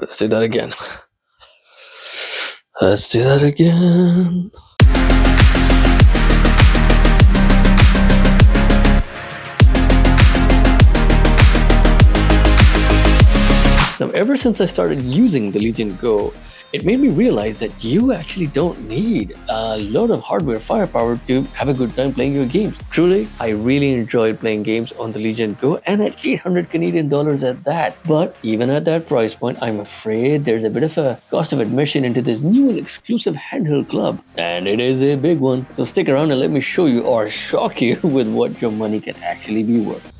Let's do that again. Let's do that again. Now, ever since I started using the Legion Go, it made me realize that you actually don't need a lot of hardware firepower to have a good time playing your games. Truly, I really enjoyed playing games on the Legion Go, and at 800 Canadian dollars at that. But even at that price point, I'm afraid there's a bit of a cost of admission into this new and exclusive handheld club. And it is a big one. So stick around and let me show you or shock you with what your money can actually be worth.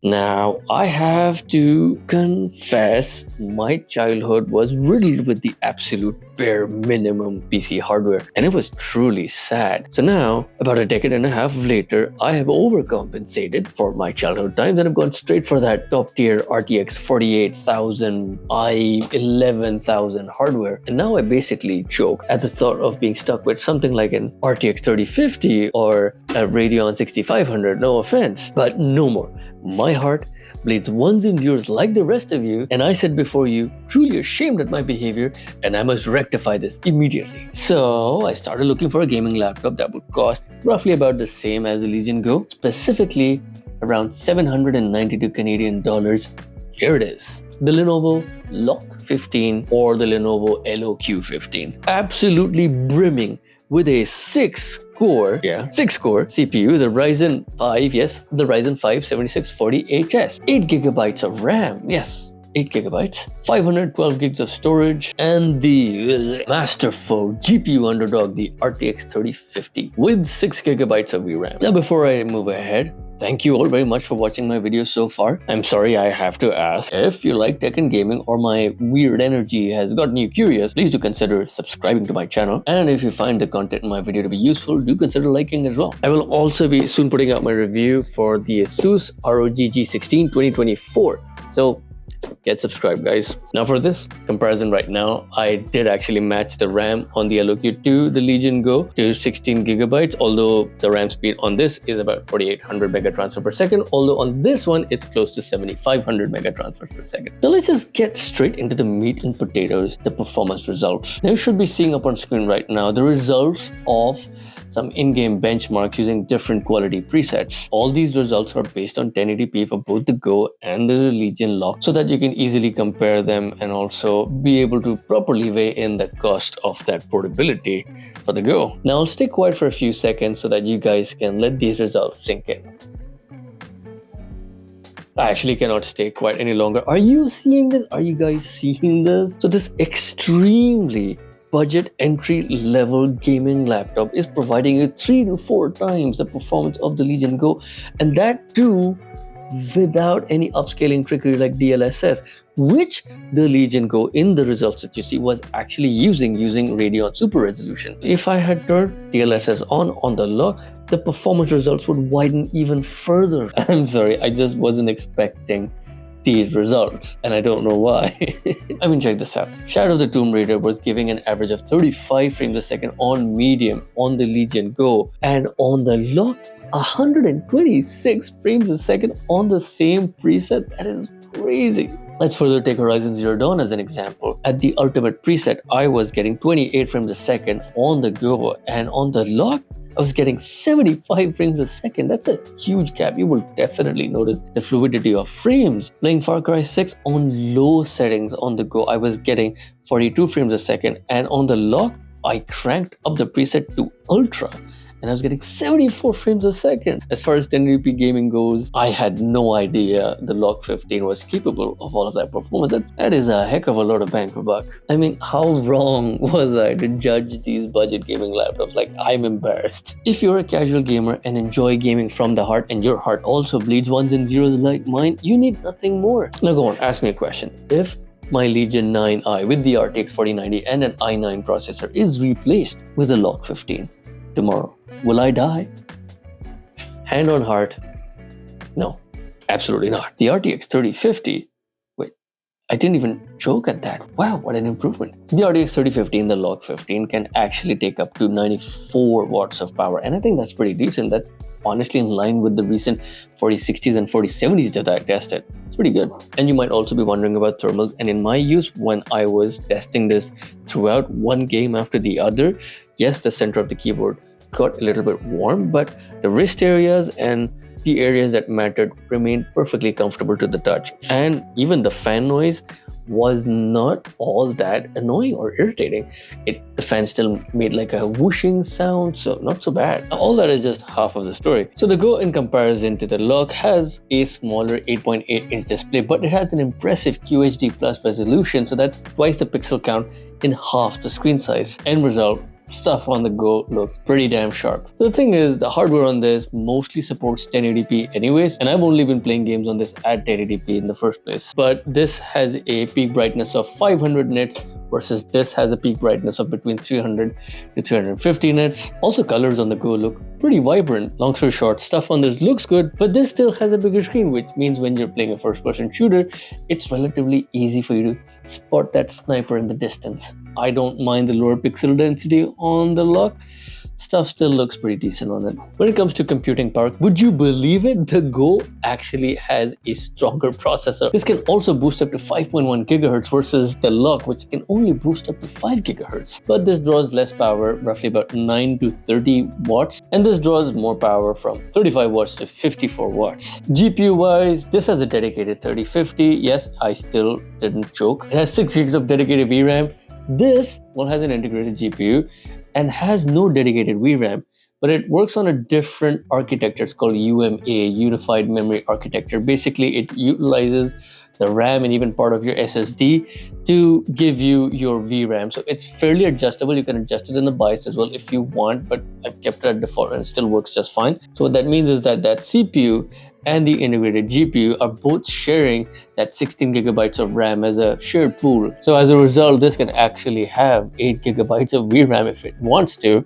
Now, I have to confess, my childhood was riddled with the absolute bare minimum PC hardware, and it was truly sad. So now, about a decade and a half later, I have overcompensated for my childhood times and I've gone straight for that top tier RTX 48,000, i11,000 hardware. And now I basically choke at the thought of being stuck with something like an RTX 3050 or a Radeon 6500, no offense, but no more. My heart bleeds ones and zeros like the rest of you, and I said before you, truly ashamed at my behavior, and I must rectify this immediately. So I started looking for a gaming laptop that would cost roughly about the same as the Legion Go, specifically around 792 Canadian dollars. Here it is, the Lenovo LoQ 15 or the Lenovo LoQ 15. Absolutely brimming with a 6-core CPU, the Ryzen 5, yes, the Ryzen 5 7640HS, 8 gigabytes of RAM, yes, 8 gigabytes, 512 gigs of storage, and the masterful GPU underdog, the RTX 3050 with 6 gigabytes of VRAM. Now, before I move ahead, thank you all very much for watching my video so far. I'm sorry I have to ask, if you like tech and gaming or my weird energy has gotten you curious, please do consider subscribing to my channel. And if you find the content in my video to be useful, do consider liking as well. I will also be soon putting out my review for the Asus ROG G16 2024. So get subscribed, guys. Now for this comparison right now, I did actually match the RAM on the LoQ to the Legion Go to 16 gigabytes, although the RAM speed on this is about 4800 mega transfer per second, although on this one, it's close to 7500 mega transfers per second. Now let's just get straight into the meat and potatoes, the performance results. Now you should be seeing up on screen right now the results of some in-game benchmarks using different quality presets. All these results are based on 1080p for both the Go and the Legion LoQ, so that you can easily compare them and also be able to properly weigh in the cost of that portability for the Go. Now I'll stay quiet for a few seconds so that you guys can let these results sink in. I actually cannot stay quiet any longer. Are you seeing this? Are you guys seeing this? So this extremely budget entry-level gaming laptop is providing you 3 to 4 times the performance of the Legion Go, and that too without any upscaling trickery like DLSS, which the Legion Go in the results that you see was actually using Radeon Super Resolution. If I had turned DLSS on the LoQ, the performance results would widen even further. I'm sorry, I just wasn't expecting these results, and I don't know why. I mean, check this out. Shadow of the Tomb Raider was giving an average of 35 frames a second on medium on the Legion Go, and on the LoQ, 126 frames a second on the same preset. That is crazy. Let's further take Horizon Zero Dawn as an example. At the ultimate preset, I was getting 28 frames a second on the Go, and on the LoQ, I was getting 75 frames a second. That's a huge gap. You will definitely notice the fluidity of frames. Playing Far Cry 6 on low settings on the Go, I was getting 42 frames a second, and on the LoQ, I cranked up the preset to Ultra, and I was getting 74 frames a second. As far as 1080p gaming goes, I had no idea the LoQ 15 was capable of all of that performance. That is a heck of a lot of bang for buck. I mean, how wrong was I to judge these budget gaming laptops? Like, I'm embarrassed. If you're a casual gamer and enjoy gaming from the heart, and your heart also bleeds ones and zeros like mine, you need nothing more. Now go on, ask me a question. If my Legion 9i with the RTX 4090 and an i9 processor is replaced with a LoQ 15 tomorrow, will I die? Hand on heart, no, absolutely not. The RTX 3050, wait, I didn't even joke at that. Wow, what an improvement. The RTX 3050 the LoQ 15 can actually take up to 94 watts of power, and I think that's pretty decent. That's honestly in line with the recent 4060s and 4070s that I tested. It's pretty good. And you might also be wondering about thermals, and in my use, when I was testing this throughout one game after the other, yes, the center of the keyboard got a little bit warm, but the wrist areas and the areas that mattered remained perfectly comfortable to the touch. And even the fan noise was not all that annoying or irritating. The fan still made like a whooshing sound, so not so bad. All that is just half of the story. So the Go, in comparison to the LoQ, has a smaller 8.8-inch display, but it has an impressive QHD plus resolution, so that's twice the pixel count in half the screen size. End result, stuff on the Go looks pretty damn sharp. The thing is, the hardware on this mostly supports 1080p anyways, and I've only been playing games on this at 1080p in the first place. But this has a peak brightness of 500 nits versus this has a peak brightness of between 300 to 350 nits. Also, colors on the Go look pretty vibrant. Long story short, stuff on this looks good, but this still has a bigger screen, which means when you're playing a first-person shooter, it's relatively easy for you to spot that sniper in the distance. I don't mind the lower pixel density on the LoQ. Stuff still looks pretty decent on it. When it comes to computing power, would you believe it? The Go actually has a stronger processor. This can also boost up to 5.1 gigahertz versus the LoQ, which can only boost up to 5 gigahertz. But this draws less power, roughly about 9 to 30 watts. And this draws more power from 35 watts to 54 watts. GPU wise, this has a dedicated 3050. Yes, I still didn't joke. It has 6 gigs of dedicated VRAM. This one has an integrated GPU and has no dedicated VRAM, but it works on a different architecture. It's called UMA, Unified Memory Architecture. Basically, it utilizes the RAM and even part of your SSD to give you your VRAM. So it's fairly adjustable. You can adjust it in the BIOS as well if you want, but I've kept it at default and it still works just fine. So what that means is that CPU and the integrated GPU are both sharing that 16 gigabytes of RAM as a shared pool. So as a result, this can actually have 8 gigabytes of VRAM if it wants to,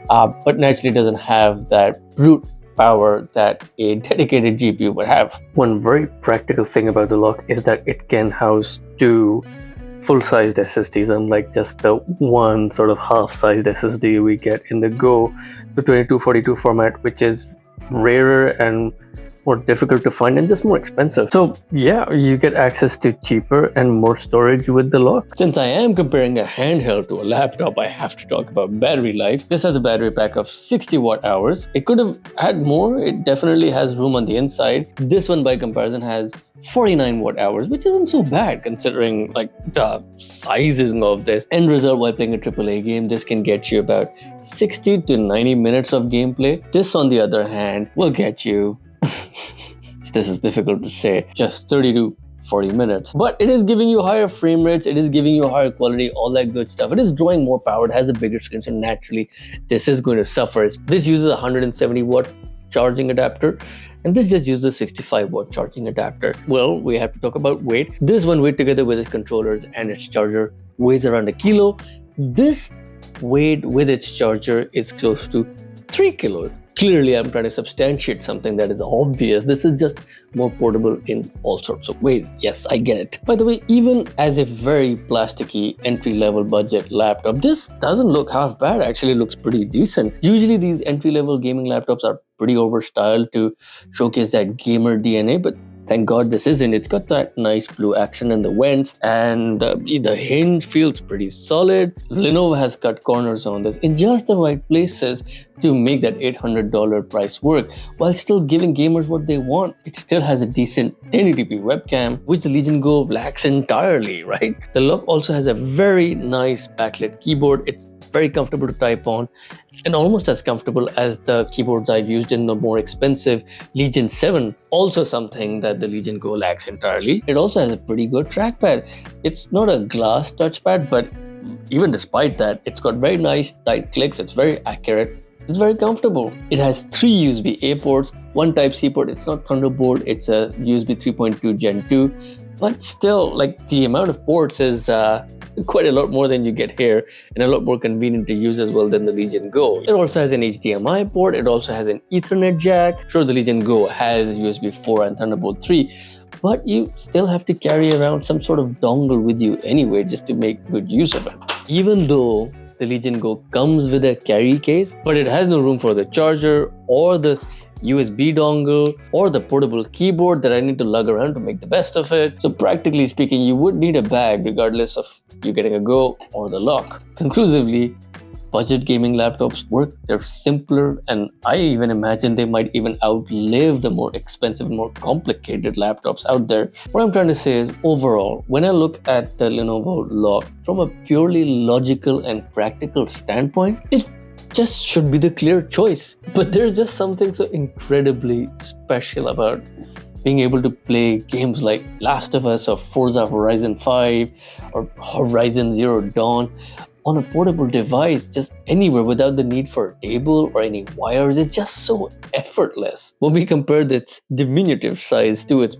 but naturally doesn't have that brute power that a dedicated GPU would have. One very practical thing about the LoQ is that it can house 2 full-sized SSDs, unlike just the one sort of half-sized SSD we get in the Go, the 2242 format, which is rarer and more difficult to find and just more expensive. So yeah, you get access to cheaper and more storage with the LoQ. Since I am comparing a handheld to a laptop, I have to talk about battery life. This has a battery pack of 60 watt hours. It could have had more. It definitely has room on the inside. This one by comparison has 49 watt hours, which isn't so bad considering like the sizing of this. End result, while playing a AAA game, this can get you about 60 to 90 minutes of gameplay. This on the other hand will get you this is difficult to say, just 30 to 40 minutes. But it is giving you higher frame rates, it is giving you higher quality, all that good stuff. It is drawing more power, it has a bigger screen, so naturally this is going to suffer. This uses a 170 watt charging adapter, and this just uses a 65 watt charging adapter. Well, we have to talk about weight. This one weight together with its controllers and its charger weighs around 1 kilo. This weight with its charger is close to 3 kilos. Clearly, I'm trying to substantiate something that is obvious. This is just more portable in all sorts of ways. Yes, I get it. By the way, even as a very plasticky entry-level budget laptop, this doesn't look half bad. Actually, looks pretty decent. Usually, these entry-level gaming laptops are pretty overstyled to showcase that gamer DNA, but thank God this isn't. It's got that nice blue accent in the vents, and the hinge feels pretty solid. Lenovo has cut corners on this in just the right places to make that $800 price work, while still giving gamers what they want. It still has a decent 1080p webcam, which the Legion Go lacks entirely, right? The LoQ also has a very nice backlit keyboard. It's very comfortable to type on, and almost as comfortable as the keyboards I've used in the more expensive Legion 7. Also something that the Legion Go lacks entirely. It also has a pretty good trackpad. It's not a glass touchpad, but even despite that, it's got very nice tight clicks. It's very accurate. It's very comfortable. It has 3 USB-A ports, 1 Type-C port. It's not Thunderbolt, it's a USB 3.2 Gen 2. but still, like, the amount of ports is quite a lot more than you get here, and a lot more convenient to use as well than the Legion Go. It also has an HDMI port, it also has an Ethernet jack. Sure, the Legion Go has USB 4 and Thunderbolt 3, but you still have to carry around some sort of dongle with you anyway just to make good use of it. Even though the Legion Go comes with a carry case, but it has no room for the charger or this USB dongle or the portable keyboard that I need to lug around to make the best of it. So practically speaking, you would need a bag regardless of you getting a Go or the LoQ. Conclusively, budget gaming laptops work, they're simpler, and I even imagine they might even outlive the more expensive and more complicated laptops out there. What I'm trying to say is, overall, when I look at the Lenovo LoQ from a purely logical and practical standpoint, it just should be the clear choice. But there's just something so incredibly special about being able to play games like Last of Us or Forza Horizon 5 or Horizon Zero Dawn on a portable device just anywhere without the need for a table or any wires. It's just so effortless. When we compare its diminutive size to its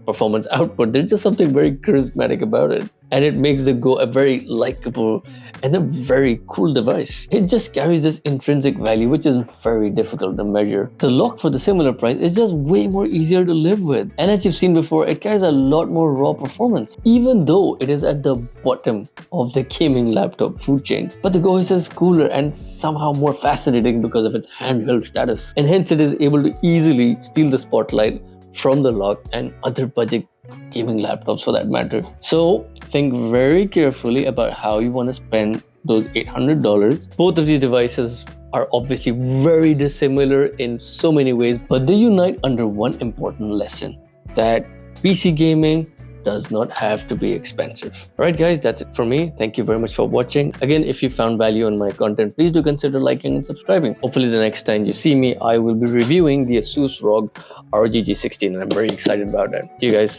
performance output, there's just something very charismatic about it. And it makes the Go a very likable and a very cool device. It just carries this intrinsic value which is very difficult to measure. The LoQ for the similar price is just way more easier to live with. And as you've seen before, it carries a lot more raw performance, even though it is at the bottom of the gaming laptop food chain. But the Go is just cooler and somehow more fascinating because of its handheld status. And hence it is able to easily steal the spotlight from the LoQ and other budget gaming laptops for that matter. So think very carefully about how you want to spend those $800. Both of these devices are obviously very dissimilar in so many ways, but they unite under one important lesson, that PC gaming does not have to be expensive. Alright guys, that's it for me. Thank you very much for watching. Again, if you found value in my content, please do consider liking and subscribing. Hopefully the next time you see me, I will be reviewing the Asus ROG G16, and I'm very excited about that. See you guys.